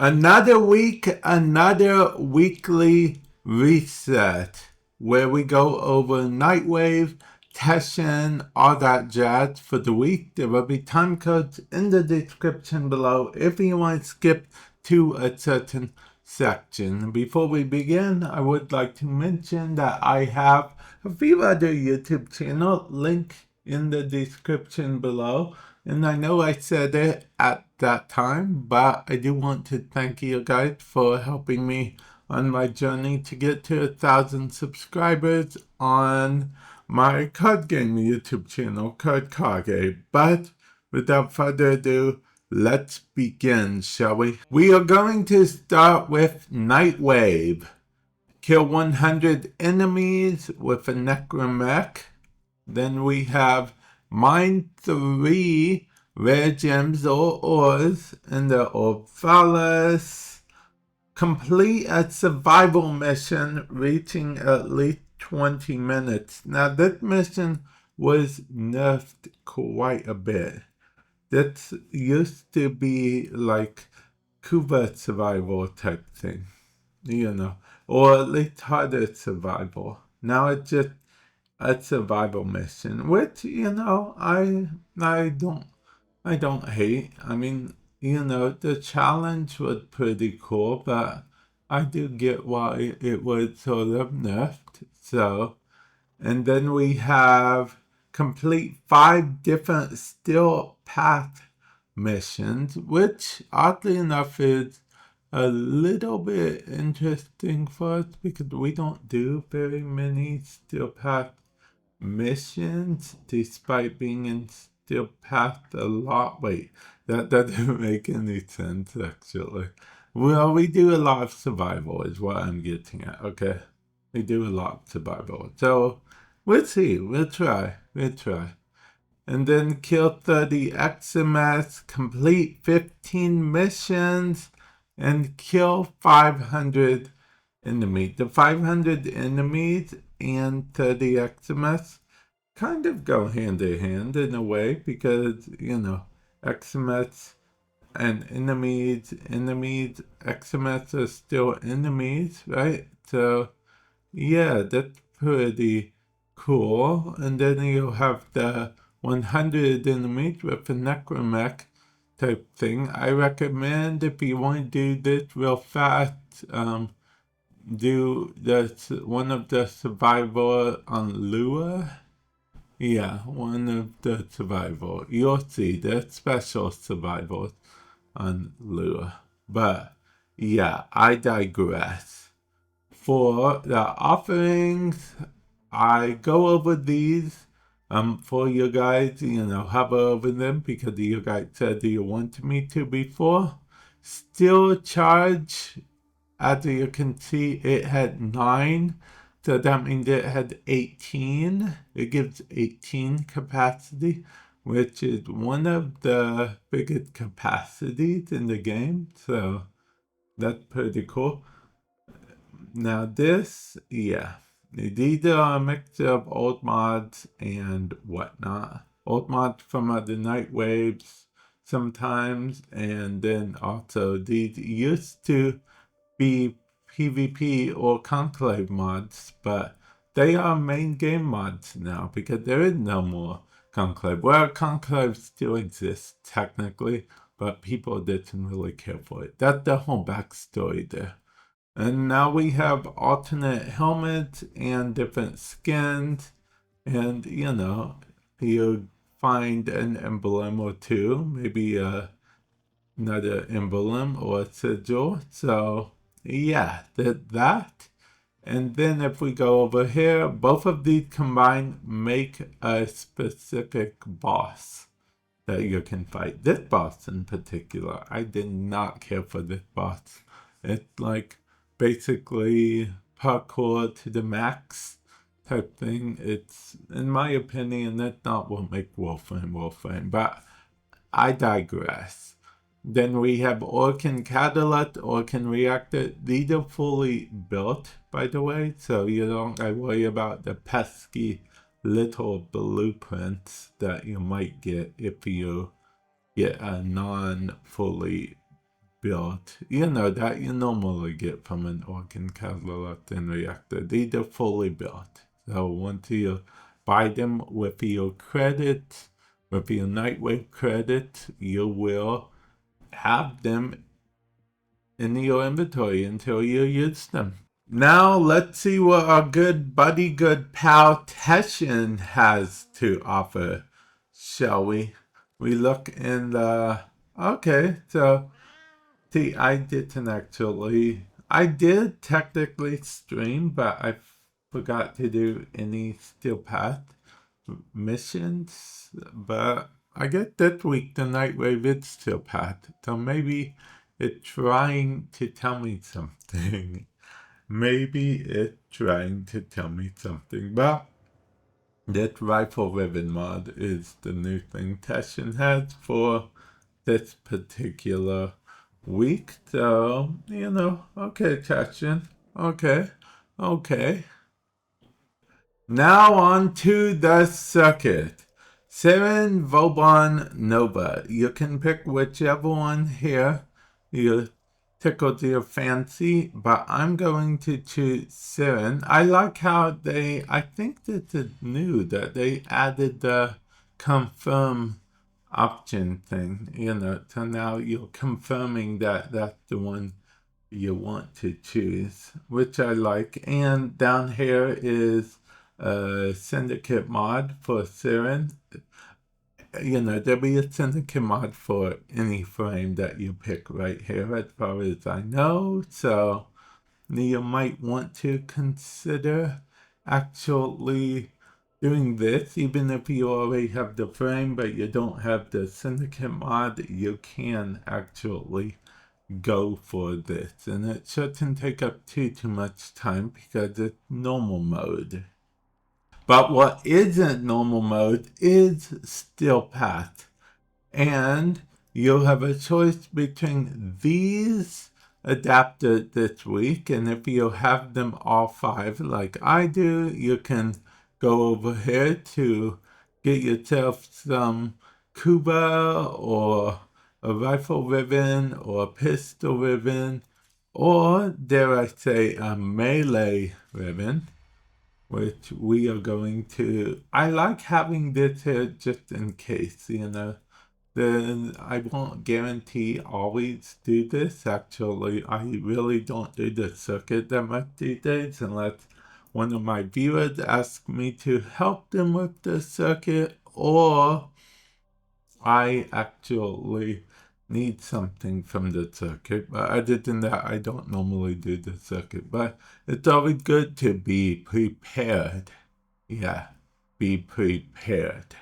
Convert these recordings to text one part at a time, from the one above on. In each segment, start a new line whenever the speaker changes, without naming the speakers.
Another week, another weekly reset where we go over Nightwave, Teshin, all that jazz for the week. There will be time codes in the description below if you want to skip to a certain section. Before we begin, I would like to mention that I have a few other YouTube channels linked in the description below. And I know I said it at that time, but I do want to thank you guys for helping me on my journey to get to 1,000 subscribers on my card game YouTube channel, Card Kage. But without further ado, let's begin, shall we? We are going to start with Nightwave. Kill 100 enemies with a Necromech. Then we have mine 3 rare gems or ores in the Orphalis. Complete a survival mission reaching at least 20 minutes. Now this mission was nerfed quite a bit. This used to be like Cuba survival type thing, you know, or at least harder survival. Now it's just a survival mission, which, you know, I don't hate. I mean, you know, the challenge was pretty cool, but I do get why it was sort of nerfed. So, and then we have complete 5 different Steel Path missions, which oddly enough is a little bit interesting for us because we don't do very many Steel Path missions despite being in Steel Path a lot. Wait, that doesn't make any sense actually. Well, we do a lot of survival is what I'm getting at, okay? We do a lot of survival. So, we'll see. We'll try. And then kill 30 XMS, complete 15 missions, and kill 500 enemies. The 500 enemies and 30 XMS kind of go hand in hand in a way because, you know, XMS and enemies, XMS are still enemies, right? So, yeah, that's pretty cool. And then you have the 100 enemies with a Necromech type thing. I recommend if you want to do this real fast, do one of the survival on Lua. Yeah, one of the survival. You'll see the special survivals on Lua. But yeah, I digress. For the offerings, I go over these for you guys, you know, hover over them because you guys said you wanted me to before. Still charge, as you can see, it had 9. So that means it had 18. It gives 18 capacity, which is one of the biggest capacities in the game. So that's pretty cool. Now this, yeah. These are a mixture of old mods and whatnot. Old mods from the Nightwaves sometimes, and then also these used to be PvP or Conclave mods, but they are main game mods now because there is no more Conclave. Well, Conclave still exists technically, but people didn't really care for it. That's the whole backstory there. And now we have alternate helmets and different skins, and you know, you find an emblem or two, maybe another emblem or a sigil. So yeah, that. And then if we go over here, both of these combined make a specific boss that you can fight. This boss in particular, I did not care for this boss. It's like basically parkour to the max type thing. It's, in my opinion, that's not what makes Warframe, but I digress. Then we have Archon Catalyst, Archon Reactor. These are fully built, by the way, so you don't worry about the pesky little blueprints that you might get if you get a non-fully built, you know, that you normally get from an organ catalyst and reactor. These are fully built. So once you buy them with your credit, with your Nightwave credit, you will have them in your inventory until you use them. Now let's see what our good buddy, good pal Teshin has to offer, shall we? We look in the... Okay, so... See, I did technically stream, but I forgot to do any Steel Path missions. But I get that week the Nightwave is Steel Path, so maybe it's trying to tell me something. Maybe it's trying to tell me something. But that Rifle Ribbon mod is the new thing Teshin has for this particular week. So, you know, okay, Teshin. Okay. Now on to the circuit. Seren, Vauban, Nova. You can pick whichever one here you tickles your fancy, but I'm going to choose Seren. I like how I think that it's new that they added the confirm option thing, you know, so now you're confirming that that's the one you want to choose, which I like. And down here is a syndicate mod for Seren. You know, there'll be a syndicate mod for any frame that you pick right here, as far as I know. So you might want to consider actually doing this, even if you already have the frame, but you don't have the syndicate mod, you can actually go for this. And it shouldn't take up too much time because it's normal mode. But what isn't normal mode is Steel Path. And you'll have a choice between these adapted this week, and if you have them all 5 like I do, you can go over here to get yourself some Kuba or a rifle ribbon or a pistol ribbon, or dare I say a melee ribbon, which we are going to... I like having this here just in case, you know. Then I won't guarantee always do this. Actually, I really don't do the circuit that much these days unless one of my viewers asks me to help them with the circuit, or I actually need something from the circuit. But other than that, I don't normally do the circuit. But it's always good to be prepared. Yeah, be prepared.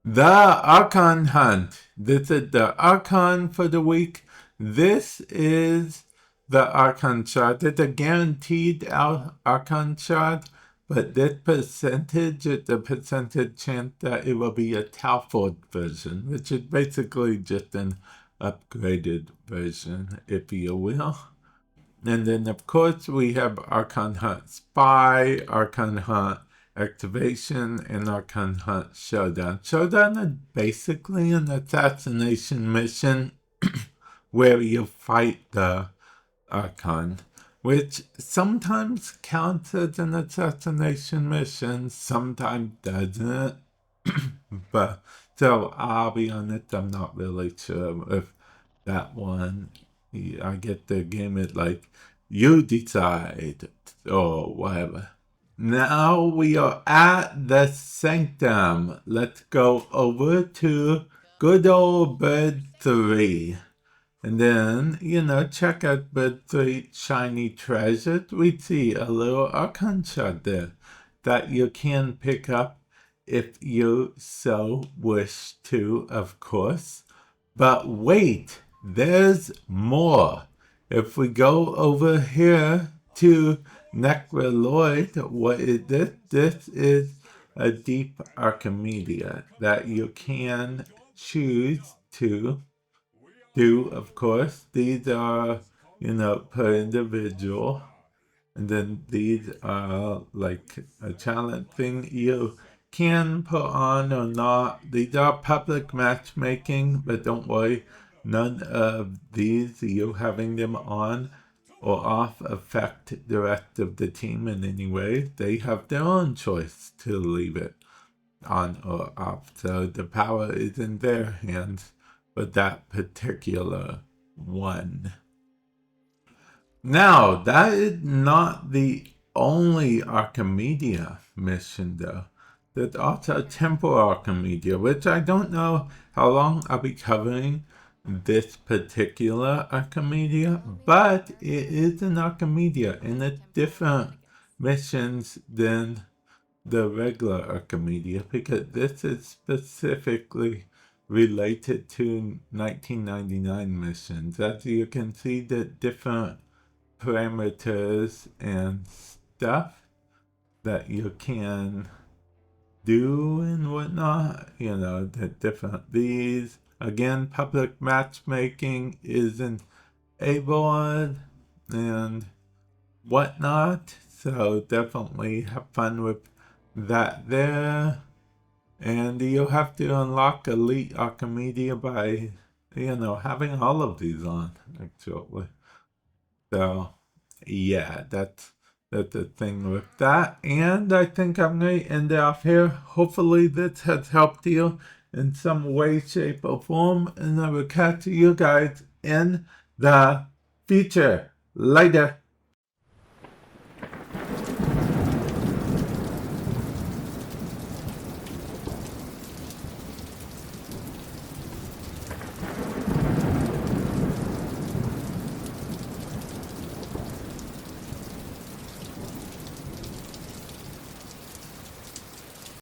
The Archon Hunt. This is the Archon for the week. This is the Archon shard. It's a guaranteed Archon shard, but this percentage is the percentage chance that it will be a Talford version, which is basically just an upgraded version, if you will. And then, of course, we have Archon Hunt Spy, Archon Hunt Activation, and Archon Hunt Showdown. Showdown is basically an assassination mission where you fight the Archon, which sometimes counts as an assassination mission, sometimes doesn't. But so I'll be honest, I'm not really sure if that one. I get the game it like you decide or whatever. Now we are at the Sanctum. Let's go over to good old Bird 3. And then, you know, check out Bird 3 Shiny Treasures. We see a little Archon shard there that you can pick up if you so wish to, of course. But wait, there's more. If we go over here to Necroloid, what is this? This is a deep Archimedea that you can choose to do, of course. These are, you know, per individual. And then these are like a challenge thing you can put on or not. These are public matchmaking, but don't worry. None of these, you having them on or off, affect the rest of the team in any way. They have their own choice to leave it on or off. So the power is in their hands for that particular one. Now, that is not the only Archimedea mission, though. There's also Temporal Archimedea, which I don't know how long I'll be covering this particular Archimedea, but it is an Archimedea, and it's different missions than the regular Archimedea, because this is specifically related to 1999 missions. As you can see, the different parameters and stuff that you can do and whatnot, you know, the different these. Again, public matchmaking isn't enabled and whatnot, so definitely have fun with that there. And you'll have to unlock Elite Archimedea by, you know, having all of these on, actually. So, yeah, that's the thing with that. And I think I'm going to end it off here. Hopefully this has helped you in some way, shape, or form. And I will catch you guys in the future. Later.